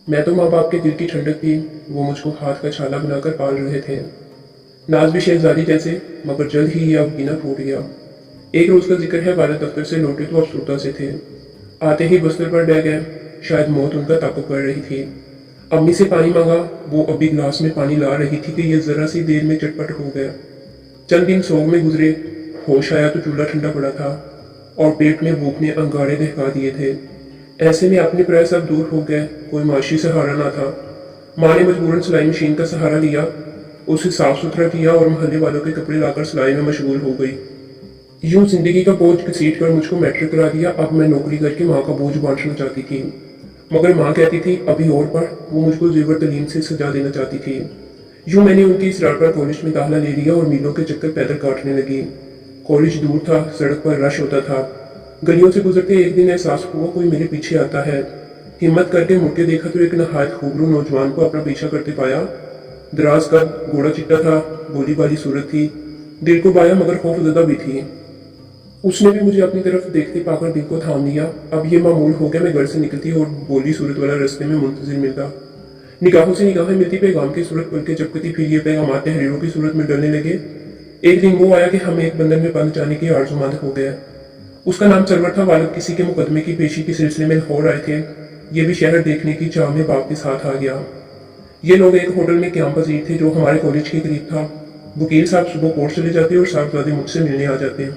मैं तो माँ बाप के दिल की ठंडक थी। वो मुझको हाथ का छाला बनाकर पाल रहे थे। नाज भी शहजादी जैसे, मगर जल्द ही ये अब बिना फूट गया। एक रोज का जिक्र है, वालिद दफ्तर से लौटे तो अब सुरता से थे। आते ही बिस्तर पर डह गए। शायद मौत उनका ताक़ुब कर रही थी। अम्मी से पानी मांगा। वो अभी गिलास में पानी ला रही थी कि ये जरा सी देर में चटपट हो गया। चंद दिन सोग में गुजरे। होश आया तो चूल्हा ठंडा पड़ा था और पेट में भूख ने अंगारे दहका दिए थे। ऐसे में अपने प्राय सब दूर हो गए। कोई माशी सहारा ना था। माँ ने मजबूरन सिलाई मशीन का सहारा लिया। उसे साफ सुथरा किया और मोहल्ले वालों के कपड़े लाकर सिलाई में मशगूल हो गई। यूं जिंदगी का बोझ घसीट कर मुझको मैट्रिक करा दिया। अब मैं नौकरी करके माँ का बोझ बांटना चाहती थी, मगर माँ कहती थी अभी और पढ़। वो मुझको जेवर तलीम से सजा देना चाहती थी। यूं मैंने उनकी इसरार पर कॉलेज में दाखिला ले लिया और मीलों के चक्कर पैदल काटने लगी। कॉलेज दूर था, सड़क पर रश होता था। गलियों से गुजरते एक दिन एहसास हुआ कोई मेरे पीछे आता है। हिम्मत करके मुड़ के देखा तो एक नहायत खूबरू नौजवान को अपना पीछा करते पाया। दराज का घोड़ा चिट्टा था, भोली भाली सूरत थी। दिल को बाया मगर खौफजदा भी थी। उसने भी मुझे अपनी तरफ देखते पाकर दिल को थाम लिया। अब ये मामूल हो गया, मैं घर से निकलती और बोली सूरत वाला रास्ते में मुंतजिर मिलता। निगाहों से निगाहें मिलती, पैगाम की सूरत पल के चपकती, फिर ये पैगाम तहरीरों की सूरत में डलने लगे। एक दिन वो आया कि हम एक बंधन में बंध जाने की आरजुमंद हो गए। उसका नाम सरवर था। वालिद किसी के मुकदमे की पेशी के सिलसिले में लाहौर आए थे। ये भी शहर देखने की चाह में बाप के साथ आ गया। ये लोग एक होटल में क्याम पजीर थे जो हमारे कॉलेज के करीब था। वकील साहब सुबह कोर्ट चले जाते और साहबजादे मुझसे मिलने आ जाते।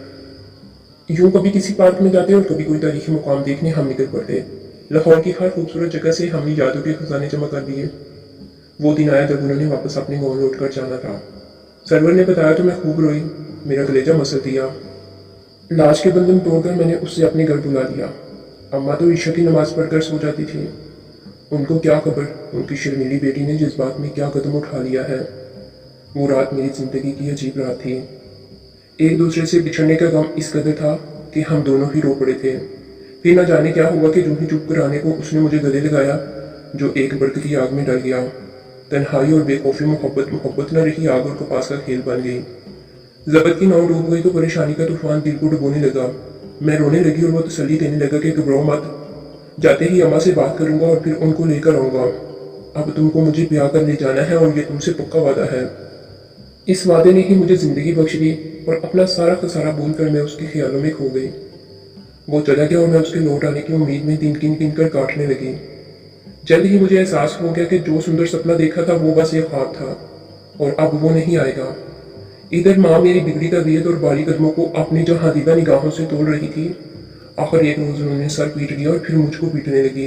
यूं कभी किसी पार्क में जाते और कभी कोई तारीखी मुकाम देखने हम निकल पड़ते। लाहौर की हर खूबसूरत जगह से हमने यादों के खजाने जमा कर दिए। वो दिन आया जब उन्होंने वापस अपने गाँव लौट कर जाना था। सरवर ने बताया तो मैं खूब रोई। मेरा कलेजा मसल दिया। लाश के बंधन तोड़कर मैंने उससे अपने घर बुला लिया। अम्मा तो ईशा की नमाज पढ़कर सो जाती थी। उनको क्या खबर उनकी शर्मीली बेटी ने जिस बात में क्या कदम उठा लिया है। वो रात मेरी जिंदगी की अजीब रात थी। एक दूसरे से बिछड़ने का गम इस कदर था कि हम दोनों ही रो पड़े थे। फिर न जाने क्या हुआ कि जो ही चुप कराने को उसने मुझे गले लगाया, जो एक बर्क की आग में डल गया। तन्हाई और बेखौफी मोहब्बत मोहब्बत न रही, आग और कपास का खेल बन गई। जबत की नाव डूब गई तो परेशानी का तूफान दिल को डुबोने लगा। मैं रोने लगी और वो तसल्ली देने लगा कि घबराओ मत, जाते ही अम्मा से बात करूंगा और फिर उनको लेकर आऊंगा। अब तुमको मुझे ब्याह कर ले जाना है और ये तुमसे पक्का वादा है। इस वादे ने ही मुझे जिंदगी बख्श दी और अपना सारा खसारा भूल कर मैं उसके ख्यालों में खो गई। वो चला गया और मैं उसके लौट आने की उम्मीद में दिन गिन गिन कर काटने लगी। जल्द ही मुझे एहसास हो गया कि जो सुंदर सपना देखा था वो बस एक ख्वाब था और अब वो नहीं आएगा। इधर माँ मेरी बिगड़ी तबीयत और बारी कदमों को अपनी जहां दीदा निगाहों से तोड़ रही थी। आखिर एक रोज उन्होंने सर पीट दिया और फिर मुझको पीटने लगी।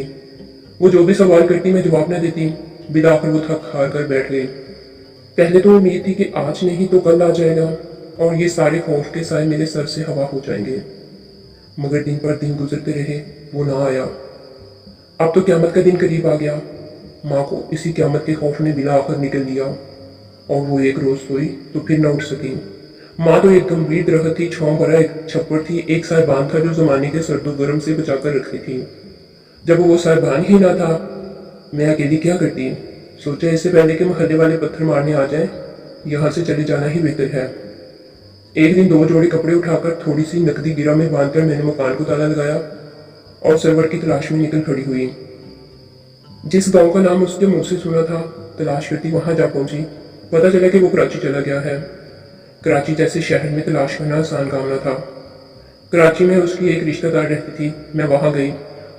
वो जो भी सवाल करती मैं जवाब न देती। बिला आखिर वो थक हार कर बैठ गई। पहले तो उम्मीद थी कि आज नहीं तो कल आ जाएगा और ये सारे खौफ के साए मेरे सर से हवा हो जाएंगे, मगर दिन पर दिन गुजरते रहे, वो ना आया। अब तो क्यामत का दिन करीब आ गया। माँ को इसी क्यामत के खौफ ने बिला आखिर निकल लिया और वो एक रोज सोई तो फिर न उठ सकी। माँ तो एक गंभीर दरख्त थी, छांव भरा एक छप्पर थी, एक साहिबान था जो जमाने के सर्दो गर्म से बचाकर रखती थी। जब वो साहिबान ही ना था, मैं अकेली क्या करती। सोचा इससे पहले कि मोहल्ले वाले पत्थर मारने आ जाए, यहाँ से चले जाना ही बेहतर है। एक दिन दो जोड़े कपड़े उठाकर थोड़ी सी नकदी गिरा में बांधकर मैंने मकान को ताला लगाया और सरवर की तलाश में निकल खड़ी हुई। जिस गांव का नाम उसके मुंह से सुना था, तलाश करती वहां जा पहुंची। पता चला कि वो कराची चला गया है। कराची जैसे शहर में तलाश करना आसान काम न था। कराची में उसकी एक रिश्तेदार रहती थी। मैं वहां गई।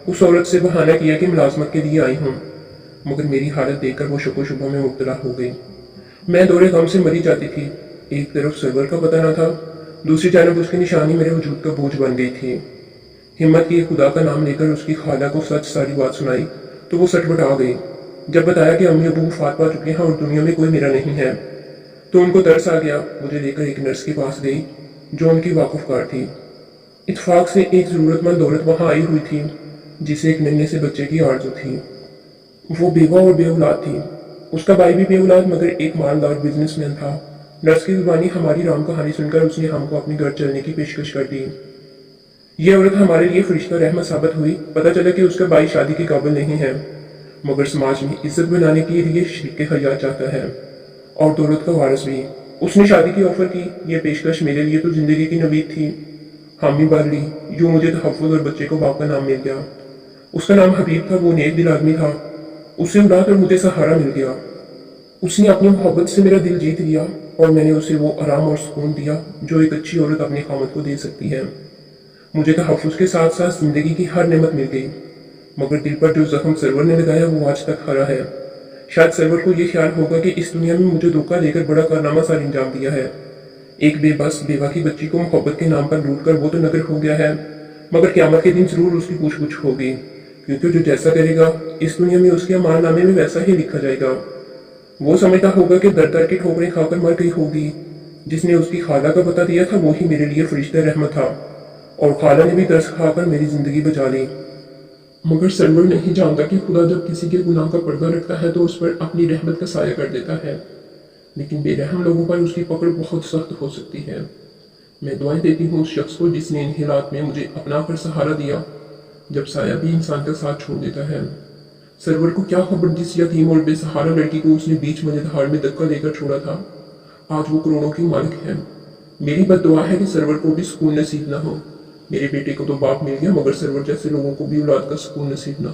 उस औरत से बहाना किया कि मुलाजमत के लिए आई हूँ, मगर मेरी हालत देखकर वो शको शुबा में मुब्तला हो गई। मैं दौरे गम से मरी जाती थी। एक तरफ सरवर का पता न था, दूसरी जानब उसकी निशानी मेरे वजूद का बोझ बन गई थी। हिम्मत की खुदा का नाम लेकर उसकी खाला को सच सारी बात सुनाई तो वो सटपट आ गई। जब बताया कि अम्मी अबू वफात पा चुके हैं और दुनिया में कोई मेरा नहीं है, तो उनको तरस आ गया। मुझे लेकर एक नर्स के पास गई जो उनकी वाकुफकार थी। इत्फाक से एक जरूरतमंद औरत वहां आई हुई थी जिसे एक नन्हे से बच्चे की आरज़ू थी। वो बेवा और बेऔलाद थी। उसका भाई भी बेऔलाद मगर एक मालदार बिजनेसमैन था। नर्स की जुबानी हमारी राम कहानी सुनकर उसने हमको अपने घर चलने की पेशकश कर दी। यह औरत हमारे लिए फरिश्ता रहमत साबित हुई। पता चला कि उसका भाई शादी के काबिल नहीं है, मगर समाज में इज्जत बनाने के लिए शरीके हयात चाहता है और दौलत का वारिस भी। उसने शादी की ऑफर की। यह पेशकश मेरे लिए तो जिंदगी की नवीद थी। हामी भर ली। यूं मुझे तहफ़्फ़ुज़ और बच्चे को बाप का नाम मिल गया। उसका नाम हबीब था। वो नेक दिल आदमी था। उसे उड़ाकर मुझे सहारा मिल गया। उसने अपनी मोहब्बत से मेरा दिल जीत लिया और मैंने उसे वो आराम और सुकून दिया जो एक अच्छी औरत अपने खामद को दे सकती है। मुझे तहफ़्फ़ुज़ के साथ साथ जिंदगी की हर नेमत मिल गई, मगर दिल पर जो जख्म सरवर ने लगाया वो आज तक हरा है। शायद सरवर को ये ख्याल होगा कि इस दुनिया में मुझे धोखा देकर बड़ा कारनामा सर अंजाम दिया है। एक बेबस बेवा की बच्ची को मोहब्बत के नाम पर लूट कर वो तो नगर हो गया है, मगर क़यामत के दिन जरूर उसकी पूछ पूछ होगी, क्योंकि जो जैसा करेगा इस दुनिया में उसके अमालनामे में वैसा ही लिखा जाएगा। वो समझता होगा कि दर दर की ठोकरें खाकर मर गई होगी। जिसने उसकी खाला का पता दिया था वो ही मेरे लिए फरिश्ते रहमत था, और खाला ने भी तरस खाकर मेरी जिंदगी बचा ली। मगर सरवर नहीं जानता कि खुदा जब किसी के गुनाह का पर्दा रखता है तो उस पर अपनी रहमत का साया कर देता है, लेकिन बेरहम लोगों पर उसकी पकड़ बहुत सख्त हो सकती है। मैं दुआएं देती हूँ उस शख्स को जिसने इन हालात में मुझे अपना कर सहारा दिया, जब साया भी इंसान का साथ छोड़ देता है। सरवर को क्या खबर जिस यतीम और बेसहारा लड़की को उसने बीच मझधार में धक्का देकर छोड़ा था। आज वो करोड़ों की मालिक है। मेरी बद्दुआ है कि सरवर को भी सुकून नसीब ना हो। मेरे बेटे को तो बाप मिल गया, मगर सरवर जैसे लोगों को भी औलाद का सुकून नसीब ना।